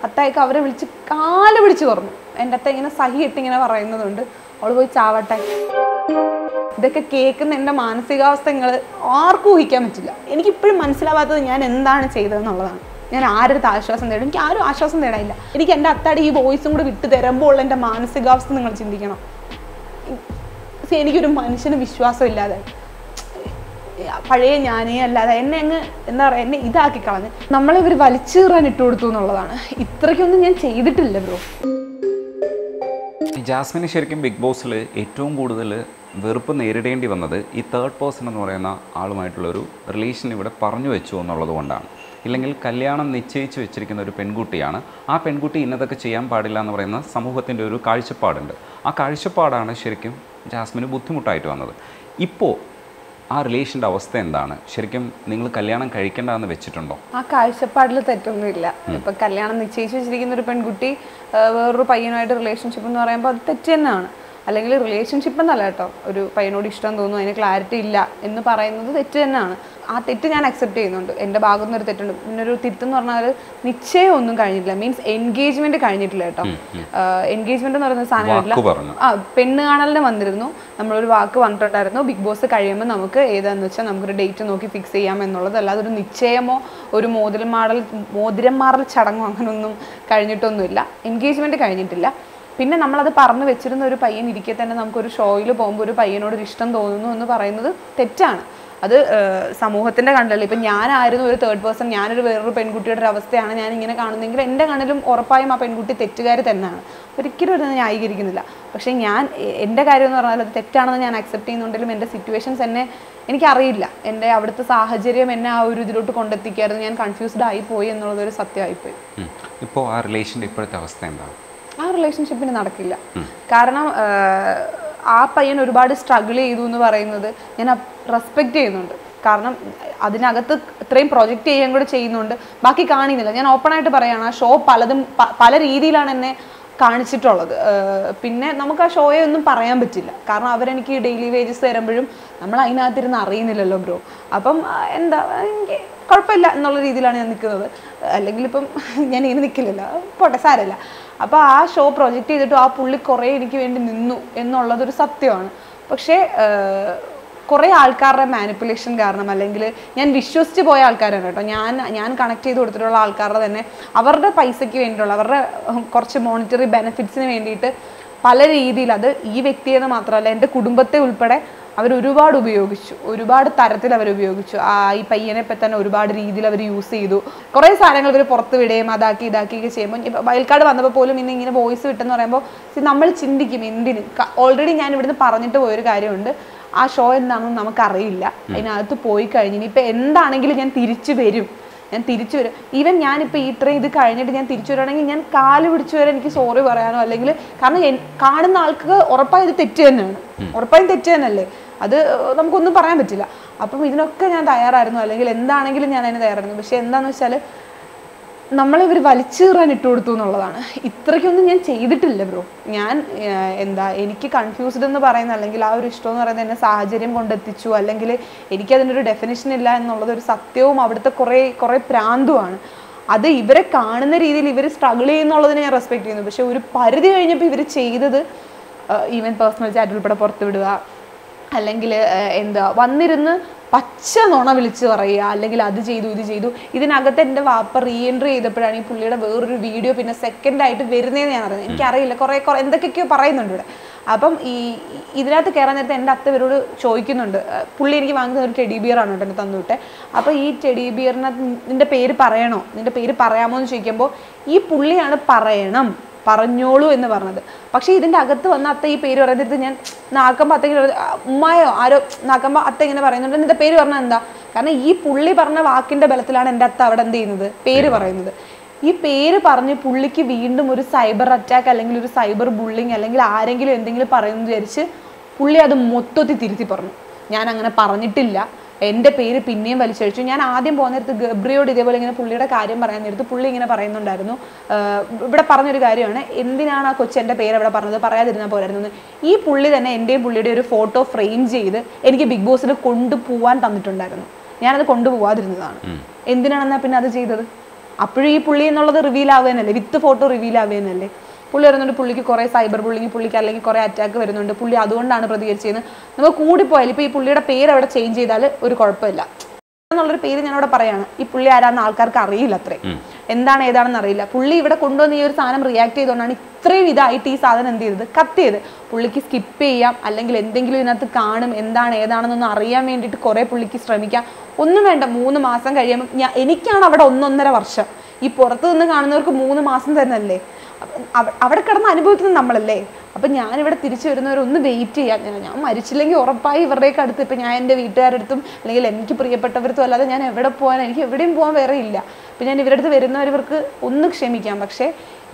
അത്തായിക്ക് അവരെ വിളിച്ച് കാല് പിടിച്ച് പറഞ്ഞു. എൻ്റെ അത്ത ഇങ്ങനെ സഹിയിട്ട് ഇങ്ങനെ പറയുന്നതുകൊണ്ട് അവൾ പോയി ചാവട്ടെ. ഇതൊക്കെ കേൾക്കുന്ന എൻ്റെ മാനസികാവസ്ഥകൾ ആർക്കും ഊഹിക്കാൻ പറ്റില്ല. എനിക്കിപ്പോഴും മനസ്സിലാവാത്തത് ഞാൻ എന്താണ് ചെയ്തതെന്നുള്ളതാണ്. ഞാൻ ആരുടെ ആശ്വാസം തേടും? എനിക്ക് ആരും ആശ്വാസം തേടാനില്ല. എനിക്ക് എൻ്റെ അത്താടെ ഈ വോയിസും കൂടെ വിട്ടു തരുമ്പോൾ എൻ്റെ മാനസികാവസ്ഥ നിങ്ങൾ ചിന്തിക്കണം. എനിക്കൊരു മനുഷ്യന് വിശ്വാസമില്ലാതെ പഴയ ഞാനേ അല്ലാതെ എന്നെ അങ്ങ് എന്താ പറയുക, എന്നെ ഇതാക്കി കളഞ്ഞ് നമ്മളെ ഇവർ വലിച്ചേറാൻ ഇട്ട് കൊടുത്തു എന്നുള്ളതാണ്. ഇത്രയ്ക്കൊന്നും ഞാൻ ചെയ്തിട്ടില്ല ബ്രോ. ജാസ്മിന് ശരിക്കും ബിഗ് ബോസിൽ ഏറ്റവും കൂടുതൽ വെറുപ്പ് നേരിടേണ്ടി വന്നത് ഈ തേർഡ് പേഴ്സൺ എന്ന് പറയുന്ന ആളുമായിട്ടുള്ളൊരു റിലേഷൻ ഇവിടെ പറഞ്ഞു വെച്ചു എന്നുള്ളത് കൊണ്ടാണ്. ഇല്ലെങ്കിൽ കല്യാണം നിശ്ചയിച്ച് വെച്ചിരിക്കുന്ന ഒരു പെൺകുട്ടിയാണ്. ആ പെൺകുട്ടി ഇന്നതൊക്കെ ചെയ്യാൻ പാടില്ല എന്ന് പറയുന്ന സമൂഹത്തിൻ്റെ ഒരു കാഴ്ചപ്പാടുണ്ട്. ആ കാഴ്ചപ്പാടാണ് ശരിക്കും ജാസ്മിന് ബുദ്ധിമുട്ടായിട്ട് വന്നത്. ഇപ്പോൾ ആ റിലേഷൻ്റെ അവസ്ഥ എന്താണ്? ശരിക്കും നിങ്ങൾ കല്യാണം കഴിക്കേണ്ടതെന്ന് വെച്ചിട്ടുണ്ടോ? ആ കാഴ്ചപ്പാടിൽ തെറ്റൊന്നുമില്ല. ഇപ്പം കല്യാണം നിശ്ചയിച്ച് വെച്ചിരിക്കുന്ന ഒരു പെൺകുട്ടി വേറൊരു പയ്യനുമായിട്ട് റിലേഷൻഷിപ്പ് എന്ന് പറയുമ്പോൾ അത് തെറ്റ് തന്നെയാണ്. അല്ലെങ്കിൽ റിലേഷൻഷിപ്പ് എന്നല്ല കേട്ടോ, ഒരു പയ്യനോട് ഇഷ്ടം തോന്നുന്നു, അതിന് ക്ലാരിറ്റി ഇല്ല എന്ന് പറയുന്നത് തെറ്റ് തന്നെയാണ്. ആ തെറ്റ് ഞാൻ അക്സെപ്റ്റ് ചെയ്യുന്നുണ്ട്. എൻ്റെ ഭാഗത്തു നിന്നൊരു തെറ്റുണ്ട്. പിന്നെ ഒരു തെറ്റെന്ന് പറഞ്ഞാൽ നിശ്ചയം ഒന്നും കഴിഞ്ഞിട്ടില്ല, മീൻസ് എൻഗേജ്മെന്റ് കഴിഞ്ഞിട്ടില്ല കേട്ടോ. എൻഗേജ്മെന്റ് എന്ന് പറയുന്ന സാധനമില്ല. പെണ്ണ് കാണലിന് വന്നിരുന്നു, നമ്മളൊരു വാക്ക് പറഞ്ഞിട്ടുണ്ടായിരുന്നു, ബിഗ് ബോസ് കഴിയുമ്പോൾ നമുക്ക് ഏതാന്ന് വെച്ചാൽ നമുക്കൊരു ഡേറ്റ് നോക്കി ഫിക്സ് ചെയ്യാം എന്നുള്ളത്. അല്ലാതെ ഒരു നിശ്ചയമോ ഒരു മോതിരം മാറൽ ചടങ്ങോ അങ്ങനെയൊന്നും കഴിഞ്ഞിട്ടൊന്നുമില്ല. എൻഗേജ്മെന്റ് കഴിഞ്ഞിട്ടില്ല. പിന്നെ നമ്മളത് പറഞ്ഞു വെച്ചിരുന്ന ഒരു പയ്യൻ ഇരിക്കെ തന്നെ നമുക്കൊരു ഷോയിൽ പോകുമ്പോൾ ഒരു പയ്യനോട് ഒരു ഇഷ്ടം തോന്നുന്നു എന്ന് പറയുന്നത് തെറ്റാണ്. അത് സമൂഹത്തിൻ്റെ കണ്ടല്ലോ. ഇപ്പം ഞാനായിരുന്നു ഒരു തേർഡ് പേഴ്സൺ, ഞാനൊരു വേറൊരു പെൺകുട്ടിയുടെ ഒരു അവസ്ഥയാണ് ഞാൻ ഇങ്ങനെ കാണുന്നെങ്കിൽ എൻ്റെ കണ്ണിലും ഉറപ്പായും ആ പെൺകുട്ടി തെറ്റുകാരി തന്നെയാണ്. ഒരിക്കലും അത് ന്യായീകരിക്കുന്നില്ല. പക്ഷേ എൻ്റെ കാര്യം എന്ന് പറഞ്ഞാൽ അത് തെറ്റാണെന്ന് ഞാൻ അക്സെപ്റ്റ് ചെയ്യുന്നുണ്ടെങ്കിലും എൻ്റെ സിറ്റുവേഷൻസ് എന്നെ എനിക്കറിയില്ല, എൻ്റെ അവിടുത്തെ സാഹചര്യം എന്നെ ആ ഒരു ഇതിലോട്ട് കൊണ്ടെത്തിക്കായിരുന്നു. ഞാൻ കൺഫ്യൂസ്ഡ് ആയിപ്പോയി എന്നുള്ളതൊരു സത്യമായിപ്പോയി. ഇപ്പോൾ ആ റിലേഷൻ്റെ ഇപ്പോഴത്തെ അവസ്ഥ എന്താണ്? ആ റിലേഷൻഷിപ്പിന് നടക്കില്ല. കാരണം ആ പയ്യൻ ഒരുപാട് സ്ട്രഗിൾ ചെയ്തു എന്ന് പറയുന്നത് ഞാൻ റെസ്പെക്റ്റ് ചെയ്യുന്നുണ്ട്. കാരണം അതിനകത്ത് ഇത്രയും പ്രൊജക്റ്റ് ചെയ്യാൻ കൂടെ ചെയ്യുന്നുണ്ട്, ബാക്കി കാണിക്കുന്നില്ല. ഞാൻ ഓപ്പണായിട്ട് പറയുകയാണ്, ആ ഷോ പല രീതിയിലാണ് എന്നെ കാണിച്ചിട്ടുള്ളത്. പിന്നെ നമുക്ക് ആ ഷോയെ ഒന്നും പറയാൻ പറ്റില്ല. കാരണം അവരെനിക്ക് ഡെയിലി വേജസ് തരുമ്പോഴും നമ്മൾ അതിനകത്തിരുന്ന് അറിയുന്നില്ലല്ലോ ബ്രോ. അപ്പം എന്താ, എനിക്ക് കുഴപ്പമില്ല എന്നുള്ള രീതിയിലാണ് ഞാൻ നിൽക്കുന്നത്. അല്ലെങ്കിൽ ഇപ്പം ഞാൻ ഇങ്ങനെ നിൽക്കില്ലല്ലോ, പോട്ടെ സാരമില്ല. അപ്പോൾ ആ ഷോ പ്രൊജക്റ്റ് ചെയ്തിട്ട് ആ പുള്ളി കുറേ എനിക്ക് വേണ്ടി നിന്നു എന്നുള്ളതൊരു സത്യമാണ്. പക്ഷേ കുറേ ആൾക്കാരുടെ മാനിപ്പുലേഷൻ കാരണം, അല്ലെങ്കിൽ ഞാൻ വിശ്വസിച്ച് പോയ ആൾക്കാരാണ് കേട്ടോ. ഞാൻ കണക്ട് ചെയ്ത് കൊടുത്തിട്ടുള്ള ആൾക്കാരുടെ തന്നെ അവരുടെ പൈസയ്ക്ക് വേണ്ടിയിട്ടുള്ള അവരുടെ കുറച്ച് മോണിറ്ററി ബെനിഫിറ്റ്സിന് വേണ്ടിയിട്ട് പല രീതിയിൽ, അത് ഈ വ്യക്തിയെന്ന് മാത്രമല്ല എൻ്റെ കുടുംബത്തെ ഉൾപ്പെടെ അവരൊരുപാട് ഉപയോഗിച്ചു, ഒരുപാട് തരത്തിൽ അവരുപയോഗിച്ചു. ഈ പയ്യനെ ഇപ്പം തന്നെ ഒരുപാട് രീതിയിൽ അവർ യൂസ് ചെയ്തു. കുറേ സാധനങ്ങൾ ഇവർ പുറത്ത് വിടുകയും ഇതാക്കിയൊക്കെ ചെയ്യുമ്പോൾ, ഇപ്പം വയൽക്കാട് വന്നപ്പോൾ പോലും ഇങ്ങനെ വോയിസ് വിട്ടെന്ന് പറയുമ്പോൾ നമ്മൾ ചിന്തിക്കും എന്തിന്. ഓൾറെഡി ഞാൻ ഇവിടുന്ന് പറഞ്ഞിട്ട് പോയൊരു കാര്യമുണ്ട്, ആ ഷോ എന്താണെന്ന് നമുക്കറിയില്ല. അതിനകത്ത് പോയി കഴിഞ്ഞ് ഇനിയിപ്പോൾ എന്താണെങ്കിലും ഞാൻ തിരിച്ചു വരും. ഈവൻ ഞാനിപ്പോൾ ഇത്രയും ഇത് കഴിഞ്ഞിട്ട് ഞാൻ തിരിച്ചു വരുവാണെങ്കിൽ ഞാൻ കാല് പിടിച്ചു വരെ എനിക്ക് സോറി പറയാനോ, അല്ലെങ്കിൽ കാരണം കാണുന്ന ആൾക്ക് ഉറപ്പായും ഇത് തെറ്റ് തന്നെയാണ്, ഉറപ്പായും തെറ്റ് തന്നെയല്ലേ, അത് നമുക്കൊന്നും പറയാൻ പറ്റില്ല. അപ്പം ഇതിനൊക്കെ ഞാൻ തയ്യാറായിരുന്നു, അല്ലെങ്കിൽ എന്താണെങ്കിലും ഞാൻ അതിന് തയ്യാറായിരുന്നു. പക്ഷെ എന്താണെന്ന് വെച്ചാൽ നമ്മളിവർ വലിച്ചേറാൻ ഇട്ട് കൊടുത്തു എന്നുള്ളതാണ്. ഇത്രയ്ക്കൊന്നും ഞാൻ ചെയ്തിട്ടില്ല ബ്രോ. ഞാൻ എനിക്ക് കൺഫ്യൂസ്ഡ് എന്ന് പറയുന്ന, അല്ലെങ്കിൽ ആ ഒരു ഇഷ്ടം എന്ന് പറയുന്നത് എന്നെ സാഹചര്യം കൊണ്ടെത്തിച്ചു, അല്ലെങ്കിൽ എനിക്കതിനൊരു ഡെഫിനിഷൻ ഇല്ല എന്നുള്ളതൊരു സത്യവും അവിടുത്തെ കുറേ പ്രാന്തുമാണ്. അത് ഇവരെ കാണുന്ന രീതിയിൽ ഇവർ സ്ട്രഗിൾ ചെയ്യുന്നുള്ളതിനെ ഞാൻ റെസ്പെക്ട് ചെയ്യുന്നു. പക്ഷെ ഒരു പരിധി കഴിഞ്ഞപ്പോൾ ഇവർ ചെയ്തത് ഈവൻ പേഴ്സണൽ ചാറ്റ് ഉൾപ്പെടെ പുറത്ത് വിടുക, അല്ലെങ്കിൽ വന്നിരുന്ന് പച്ച നുണ വിളിച്ച് പറയുക, അല്ലെങ്കിൽ അത് ചെയ്തു ഇത് ചെയ്തു. ഇതിനകത്ത് എൻ്റെ വാപ്പ റീഎൻട്രി ചെയ്തപ്പോഴാണ് ഈ പുള്ളിയുടെ വേറൊരു വീഡിയോ പിന്നെ സെക്കൻഡായിട്ട് വരുന്നതെന്ന് ഞാൻ അറിയുന്നത്. എനിക്കറിയില്ല, കുറേ എന്തൊക്കെയൊക്കെയോ പറയുന്നുണ്ട് ഇവിടെ. അപ്പം ഇതിനകത്ത് കയറാൻ നേരത്തെ എൻ്റെ അത്ത ഇവരോട് ചോദിക്കുന്നുണ്ട്. പുള്ളി എനിക്ക് വാങ്ങുന്ന ഒരു ടെഡി ബിയറാണ് കേട്ടോ എന്നെ തന്നുവിട്ടെ. അപ്പോൾ ഈ ടെഡി ബിയറിനകത്ത് നിൻ്റെ പേര് പറയണോ, നിൻ്റെ പേര് പറയാമോ എന്ന് ചോദിക്കുമ്പോൾ ഈ പുള്ളിയാണ് പറഞ്ഞോളൂ എന്ന് പറഞ്ഞത്. പക്ഷേ ഇതിൻ്റെ അകത്ത് വന്ന അത്ത ഈ പേര് പറയുന്നത് ഞാൻ നാക്കുമ്പോൾ അത്ത ഇങ്ങനെ ഉമ്മായോ ആരോ നാക്കുമ്പോൾ അത്ത ഇങ്ങനെ പറയുന്നുണ്ട്, നിന്റെ പേര് പറഞ്ഞാൽ എന്താ? കാരണം ഈ പുള്ളി പറഞ്ഞ വാക്കിൻ്റെ ബലത്തിലാണ് എൻ്റെ അത്ത അവിടെ എന്ത് ചെയ്യുന്നത്, പേര് പറയുന്നത്. ഈ പേര് പറഞ്ഞ് പുള്ളിക്ക് വീണ്ടും ഒരു സൈബർ അറ്റാക്ക് അല്ലെങ്കിൽ ഒരു സൈബർ ബുള്ളിങ് അല്ലെങ്കിൽ ആരെങ്കിലും എന്തെങ്കിലും പറയുമെന്ന് വിചാരിച്ച് പുള്ളി അത് മൊത്തത്തിൽ തിരുത്തി പറഞ്ഞു. ഞാൻ അങ്ങനെ പറഞ്ഞിട്ടില്ല, എൻ്റെ പേര് പിന്നെയും വലിച്ചഴിച്ചു. ഞാൻ ആദ്യം പോകുന്ന നേരത്ത് ഗബ്രിയോട് ഇതേപോലെ ഇങ്ങനെ പുള്ളിയുടെ കാര്യം പറയാൻ നേരത്ത് പുള്ളി ഇങ്ങനെ പറയുന്നുണ്ടായിരുന്നു, ഇവിടെ പറഞ്ഞൊരു കാര്യമാണ്, എന്തിനാണ് ആ കൊച്ചെൻ്റെ പേര് അവിടെ പറഞ്ഞത്, പറയാതിരുന്നാൽ പോരായിരുന്നു. ഈ പുള്ളി തന്നെ എൻ്റെയും പുള്ളിയുടെ ഒരു ഫോട്ടോ ഫ്രെയിം ചെയ്ത് എനിക്ക് ബിഗ് ബോസിൽ കൊണ്ടുപോകാൻ തന്നിട്ടുണ്ടായിരുന്നു. ഞാനത് കൊണ്ടുപോകാതിരുന്നതാണ്. എന്തിനാണെന്നാ പിന്നെ അത് ചെയ്തത്? അപ്പോഴും ഈ പുള്ളി എന്നുള്ളത് റിവീൽ ആവുകയെന്നല്ലേ, വിത്ത് ഫോട്ടോ റിവീൽ ആവുകയെന്നല്ലേ. പുള്ളി വരുന്നുണ്ട്, പുള്ളിക്ക് കുറേ സൈബർ ബുള്ളിങ്, പുള്ളിക്ക് അല്ലെങ്കിൽ കുറേ അറ്റാക്ക് വരുന്നുണ്ട്, പുള്ളി അതുകൊണ്ടാണ് പ്രതികരിച്ചത്. നമുക്ക് കൂടിപ്പോയാൽ ഇപ്പോൾ ഈ പുള്ളിയുടെ പേര് അവിടെ ചേഞ്ച് ചെയ്താൽ ഒരു കുഴപ്പമില്ല എന്നുള്ളൊരു പേര് ഞാൻ അവിടെ പറയാണ്. ഈ പുള്ളി ആരാന്ന് ആൾക്കാർക്ക് അറിയില്ല, അത്രേ എന്താണ് ഏതാണെന്ന് അറിയില്ല. പുള്ളി ഇവിടെ കൊണ്ടുവന്ന് ഈ ഒരു സാധനം റിയാക്ട് ചെയ്തുകൊണ്ടാണ് ഇത്രയും ഇതായിട്ട് ഈ സാധനം എന്ത് ചെയ്തത്, കത്തിയത്. പുള്ളിക്ക് സ്കിപ്പ് ചെയ്യാം, അല്ലെങ്കിൽ എന്തെങ്കിലും ഇതിനകത്ത് കാണും, എന്താണ് ഏതാണെന്നൊന്ന് അറിയാൻ വേണ്ടിയിട്ട് കുറേ പുള്ളിക്ക് ശ്രമിക്കാം. ഒന്നും വേണ്ട, 3 മാസം കഴിയുമ്പോൾ എനിക്കാണ് അവിടെ 1.5 വർഷം, ഈ പുറത്ത് നിന്ന് കാണുന്നവർക്ക് 3 മാസം തന്നെയല്ലേ, അവിടെ കിടന്ന് അനുഭവിക്കുന്നത് നമ്മളല്ലേ. അപ്പം ഞാനിവിടെ തിരിച്ചു വരുന്നവരൊന്ന് വെയിറ്റ് ചെയ്യാം. ഞാൻ മരിച്ചില്ലെങ്കിൽ ഉറപ്പായി ഇവരുടെയൊക്കെ അടുത്ത്, ഇപ്പം ഞാൻ എൻ്റെ വീട്ടുകാരുടെ അടുത്തും അല്ലെങ്കിൽ എനിക്ക് പ്രിയപ്പെട്ടവരത്തും അല്ലാതെ ഞാൻ എവിടെ പോകാൻ, എനിക്ക് എവിടെയും പോകാൻ വേറെ ഇല്ല. അപ്പം ഞാൻ ഇവരുടെ അടുത്ത് വരുന്നവർക്ക് ഒന്ന് ക്ഷമിക്കാം. പക്ഷേ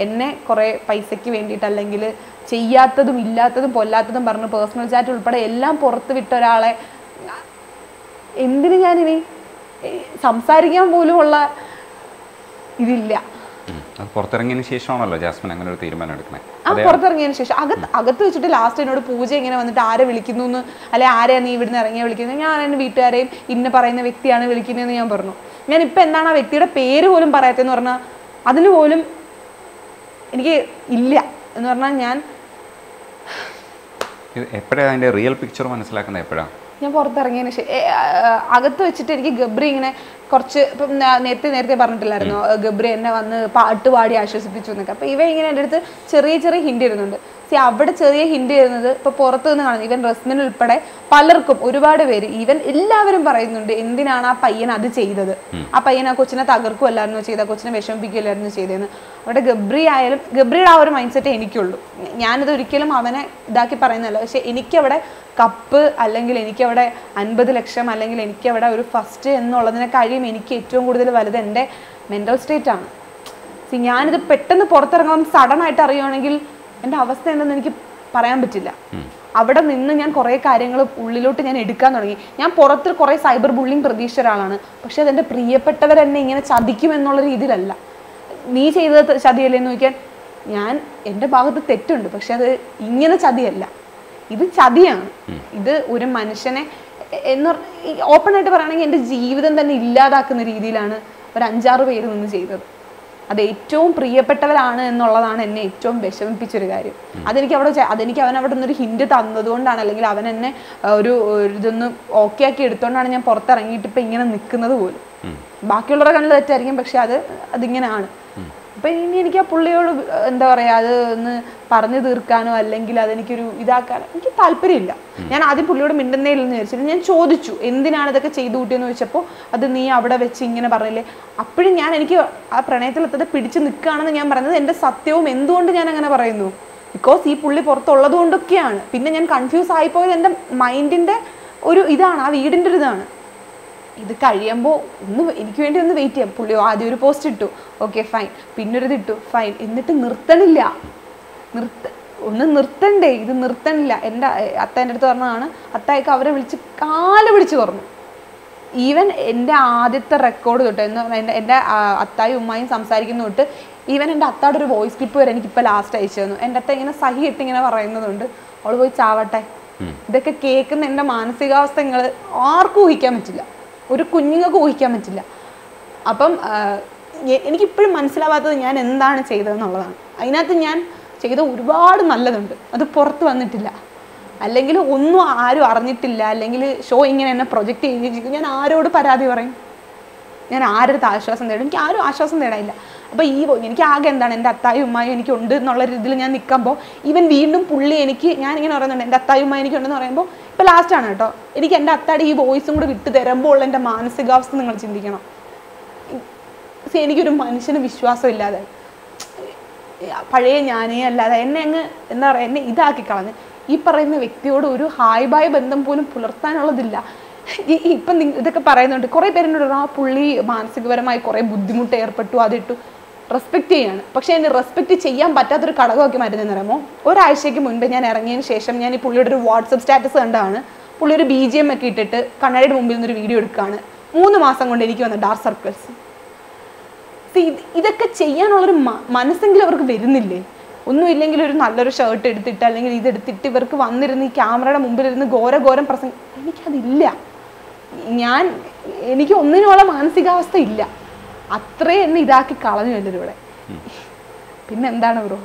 എന്നെ കുറേ പൈസയ്ക്ക് വേണ്ടിയിട്ട് അല്ലെങ്കിൽ ചെയ്യാത്തതും ഇല്ലാത്തതും പൊല്ലാത്തതും പറഞ്ഞ് പേഴ്സണൽ ചാറ്റ് ഉൾപ്പെടെ എല്ലാം പുറത്ത് വിട്ട ഒരാളെ എന്തിന് ഞാനിനി സംസാരിക്കാൻ പോലും ഉള്ള ഇതില്ല. അത് പുറത്തിറങ്ങിയതിന് ശേഷമാണല്ലോ ജാസ്മിൻ അങ്ങനെ ഒരു തീരുമാനം എടുക്കണേ. പുറത്തിറങ്ങിയതിന് ശേഷം അകത്ത് വെച്ചിട്ട് ലാസ്റ്റ് എന്നോട് പൂജ ഇങ്ങനെ വന്നിട്ട് ആരെ വിളിക്കുന്നു എന്ന്, അല്ലെ ആരെയാ നീ ഇവിടുന്ന് ഇറങ്ങിയാൽ വിളിക്കുന്നത്, ഞാൻ എൻ്റെ വീട്ടുകാരെയും ഇന്ന പറയുന്ന വ്യക്തിയാണ് വിളിക്കുന്നതെന്ന് ഞാൻ പറഞ്ഞു. ഞാൻ ഇപ്പം എന്താണ് ആ വ്യക്തിയുടെ പേര് പോലും പറയാത്തതെന്ന് പറഞ്ഞാൽ അതിന് പോലും എനിക്ക് ഇല്ല എന്ന് പറഞ്ഞാൽ ഞാൻ എപ്പോഴാണ് അതിൻ്റെ റിയൽ പിക്ചർ മനസ്സിലാക്കുന്നത്? എപ്പോഴാണ് ഞാൻ പുറത്തിറങ്ങിയതിന് ശേഷം അകത്ത് വെച്ചിട്ട് എനിക്ക് ഗബ്രി ഇങ്ങനെ കുറച്ച്, ഇപ്പം നേരത്തെ പറഞ്ഞിട്ടില്ലായിരുന്നു ഗബ്രി എന്നെ വന്ന് പാട്ട് പാടി ആശ്വസിപ്പിച്ചു എന്നൊക്കെ. അപ്പം ഇവ ഇങ്ങനെ എൻ്റെ അടുത്ത് ചെറിയ ചെറിയ ഹിൻഡ് ഇരുന്നുണ്ട്. അവിടെ ചെറിയ ഹിൻഡ് ചെയ്യുന്നത് ഇപ്പോൾ പുറത്തു നിന്ന് കാണുന്നത്, ഈവൻ റസ്മിൻ ഉൾപ്പെടെ പലർക്കും ഒരുപാട് പേര് ഈവൻ എല്ലാവരും പറയുന്നുണ്ട് എന്തിനാണ് ആ പയ്യൻ അത് ചെയ്തത്, ആ പയ്യൻ ആ കൊച്ചിനെ തകർക്കുമല്ലായിരുന്നു ചെയ്തത്, കൊച്ചിനെ വിഷമിപ്പിക്കുകയല്ലായിരുന്നു ചെയ്തതെന്ന്. അവിടെ ഗബ്രി ആയാലും ഗബ്രിയുടെ ആ ഒരു മൈൻഡ് സെറ്റ് എനിക്കുള്ളൂ. ഞാനിത് ഒരിക്കലും അവനെ ഇതാക്കി പറയുന്നതല്ല. പക്ഷെ എനിക്കവിടെ കപ്പ് അല്ലെങ്കിൽ എനിക്കവിടെ 50 ലക്ഷം അല്ലെങ്കിൽ എനിക്കവിടെ ഒരു ഫസ്റ്റ് എന്നുള്ളതിനെ കഴിയും എനിക്ക് ഏറ്റവും കൂടുതൽ വലുത് എൻ്റെ മെൻ്റൽ സ്റ്റേറ്റ് ആണ്. ഞാനിത് പെട്ടെന്ന് പുറത്തിറങ്ങാൻ സഡനായിട്ട് അറിയുവാണെങ്കിൽ എൻ്റെ അവസ്ഥ എന്തെന്ന് എനിക്ക് പറയാൻ പറ്റില്ല. അവിടെ നിന്ന് ഞാൻ കുറേ കാര്യങ്ങൾ ഉള്ളിലോട്ട് ഞാൻ എടുക്കാൻ തുടങ്ങി. ഞാൻ പുറത്ത് കുറേ സൈബർ ബുള്ളിങ് പ്രതീക്ഷിച്ച ഒരാളാണ്. പക്ഷെ അതെൻ്റെ പ്രിയപ്പെട്ടവരെന്നെ ഇങ്ങനെ ചതിക്കുമെന്നുള്ള രീതിയിലല്ല. നീ ചെയ്തത് ചതിയല്ലേന്ന് ചോദിക്കാൻ ഞാൻ എൻ്റെ ഭാഗത്ത് തെറ്റുണ്ട്, പക്ഷെ അത് ഇങ്ങനെ ചതിയല്ല, ഇത് ചതിയാണ്. ഇത് ഒരു മനുഷ്യനെ ഓപ്പൺ ആയിട്ട് പറയുകയാണെങ്കിൽ എൻ്റെ ജീവിതം തന്നെ ഇല്ലാതാക്കുന്ന രീതിയിലാണ് ഒരു 5-6 പേര് നിന്ന് ചെയ്തത്. അത് ഏറ്റവും പ്രിയപ്പെട്ടവരാണ് എന്നുള്ളതാണ് എന്നെ ഏറ്റവും വിഷമിപ്പിച്ചൊരു കാര്യം. അതെനിക്ക് അവൻ അവിടെ നിന്നൊരു ഹിൻഡ് തന്നതുകൊണ്ടാണ്, അല്ലെങ്കിൽ അവൻ എന്നെ ഒരു ഇതൊന്ന് ഓക്കെ ആക്കി എടുത്തുകൊണ്ടാണ് ഞാൻ പുറത്തിറങ്ങിയിട്ട് ഇപ്പം ഇങ്ങനെ നിൽക്കുന്നത് പോലും. ബാക്കിയുള്ളവരുടെ കണ്ണിൽ തെറ്റായിരിക്കും, പക്ഷെ അതിങ്ങനെയാണ്. അപ്പം ഇനി എനിക്ക് ആ പുള്ളിയോട് എന്താ പറയുക, അത് ഒന്ന് പറഞ്ഞു തീർക്കാനോ അല്ലെങ്കിൽ അതെനിക്കൊരു ഇതാക്കാനോ എനിക്ക് താല്പര്യമില്ല. ഞാൻ ആദ്യം പുള്ളിയോട് മിണ്ടുന്നേലെന്ന് വിചാരിച്ചിട്ട് ഞാൻ ചോദിച്ചു എന്തിനാണ് ഇതൊക്കെ ചെയ്തു കൂട്ടിയെന്ന് ചോദിച്ചപ്പോൾ അത് നീ അവിടെ വെച്ച് ഇങ്ങനെ പറഞ്ഞില്ലേ. അപ്പോഴും എനിക്ക് ആ പ്രണയത്തിലെത്തത് പിടിച്ച് നിൽക്കുകയാണെന്ന് ഞാൻ പറയുന്നത് എൻ്റെ സത്യവും എന്തുകൊണ്ട് ഞാൻ അങ്ങനെ പറയുന്നു, ബിക്കോസ് ഈ പുള്ളി പുറത്തുള്ളത് കൊണ്ടൊക്കെയാണ്. പിന്നെ ഞാൻ കൺഫ്യൂസ് ആയിപ്പോയത് എൻ്റെ മൈൻഡിൻ്റെ ഒരു ഇതാണ്, ആ വീടിൻ്റെ ഒരു ഇതാണ്. ഇത് കഴിയുമ്പോൾ എനിക്ക് വേണ്ടി ഒന്ന് വെയിറ്റ് ചെയ്യാം. പുള്ളി ആദ്യം ഒരു പോസ്റ്റ് ഇട്ടു, ഓക്കെ ഫൈൻ, പിന്നൊരിത് ഇട്ടു, ഫൈൻ, എന്നിട്ട് നിർത്തണില്ല. ഒന്ന് നിർത്തണ്ടേ, ഇത് നിർത്തണില്ല. എൻ്റെ അത്തേൻ്റെ അടുത്ത് പറഞ്ഞതാണ്, അത്തായിക്ക് അവരെ വിളിച്ച് കാല് പിടിച്ച് പറഞ്ഞു. ഈവൻ എൻ്റെ ആദ്യത്തെ റെക്കോർഡ് തൊട്ട് എന്ന് പറഞ്ഞാൽ എൻ്റെ അത്തായും ഉമ്മായും സംസാരിക്കുന്ന തൊട്ട് ഈവൻ എൻ്റെ അത്താടെ ഒരു വോയിസ് ക്ലിപ്പ് വരെ എനിക്കിപ്പോൾ ലാസ്റ്റ് അയച്ചു തന്നു. എൻ്റെ അത്ത ഇങ്ങനെ സഹിയിട്ട് ഇങ്ങനെ പറയുന്നതുകൊണ്ട് അവൾ പോയി ചാവട്ടെ. ഇതൊക്കെ കേൾക്കുന്ന എൻ്റെ മാനസികാവസ്ഥ നിങ്ങൾ ആർക്കും ഊഹിക്കാൻ പറ്റില്ല, ഒരു കുഞ്ഞുങ്ങൾക്ക് ഊഹിക്കാൻ പറ്റില്ല. അപ്പം എനിക്കിപ്പോഴും മനസ്സിലാവാത്തത് ഞാൻ എന്താണ് ചെയ്തതെന്നുള്ളതാണ്. അതിനകത്ത് ഞാൻ ചെയ്ത ഒരുപാട് നല്ലതുണ്ട്, അത് പുറത്ത് വന്നിട്ടില്ല. അല്ലെങ്കിൽ ഒന്നും ആരും അറിഞ്ഞിട്ടില്ല, അല്ലെങ്കിൽ ഷോ ഇങ്ങനെ എന്നെ പ്രൊജക്റ്റ് ചെയ്ത് ഞാൻ ആരോട് പരാതി പറയും, ഞാൻ ആരുടെ ആശ്വാസം തേടും? എനിക്ക് ആരും ആശ്വാസം തേടാനില്ല. അപ്പോൾ എനിക്ക് ആകെ എന്താണ് എൻ്റെ അത്തായും ഉമ്മായും എനിക്കുണ്ട് എന്നുള്ള രീതിയിൽ ഞാൻ നിൽക്കുമ്പോൾ ഈവൻ വീണ്ടും പുള്ളി ഞാനിങ്ങനെ പറയുന്നുണ്ട് എൻ്റെ അത്തായും ഉമ്മായും എനിക്കുണ്ടെന്ന് പറയുമ്പോൾ ഇപ്പോൾ ലാസ്റ്റാണ് കേട്ടോ, എനിക്ക് എൻ്റെ അത്താടെ ഈ വോയിസും കൂടെ വിട്ടു തരുമ്പോൾ എൻ്റെ മാനസികാവസ്ഥ നിങ്ങൾ ചിന്തിക്കണം. എനിക്കൊരു മനുഷ്യന് വിശ്വാസം ഇല്ലാതെ പഴയ ഞാനേ അല്ലാതെ എന്നെ അങ്ങ് എന്താ പറയുക എന്നെ ഇതാക്കി കളഞ്ഞ് ഈ പറയുന്ന വ്യക്തിയോട് ഒരു ഹായ് ബായ് ബന്ധം പോലും പുലർത്താനുള്ളതില്ല. ഇപ്പം ഇതൊക്കെ പറയുന്നുണ്ട് കുറേ പേരെന്നോട് ആ പുള്ളി മാനസികപരമായി കുറേ ബുദ്ധിമുട്ട് ഏർപ്പെട്ടു, അതിട്ടു. റെസ്പെക്റ്റ് ചെയ്യാണ്, പക്ഷേ എന്നെ റെസ്പെക്റ്റ് ചെയ്യാൻ പറ്റാത്തൊരു ഘടകമൊക്കെ മരുന്നെന്ന് പറയുമ്പോൾ ഒരാഴ്ചയ്ക്ക് മുൻപ് ഞാൻ ഇറങ്ങിയതിന് ശേഷം ഞാൻ ഈ പുള്ളിയുടെ ഒരു വാട്സപ്പ് സ്റ്റാറ്റസ് കണ്ടാണ്. പുള്ളി ഒരു BGM ഒക്കെ ഇട്ടിട്ട് കണ്ണാടിയുടെ മുമ്പിൽ നിന്നൊരു വീഡിയോ എടുക്കുകയാണ്. 3 മാസം കൊണ്ട് എനിക്ക് വന്ന ഡാർക്ക് സർക്കിൾസ്. ഇതൊക്കെ ചെയ്യാനുള്ളൊരു മനസ്സെങ്കിലും അവർക്ക് വരുന്നില്ലേ? ഒന്നുമില്ലെങ്കിൽ ഒരു നല്ലൊരു ഷർട്ട് എടുത്തിട്ട് അല്ലെങ്കിൽ ഇതെടുത്തിട്ട് ഇവർക്ക് വന്നിരുന്ന് ഈ ക്യാമറയുടെ മുമ്പിലിരുന്ന് ഘോരം പ്രസംഗം, എനിക്കതില്ല. എനിക്ക് ഒന്നിനുള്ള മാനസികാവസ്ഥ ഇല്ല. അത്രയും എന്നെ ഇതാക്കി കളഞ്ഞു എല്ലാവരും ഇവിടെ. പിന്നെ എന്താണ് ബ്രോ?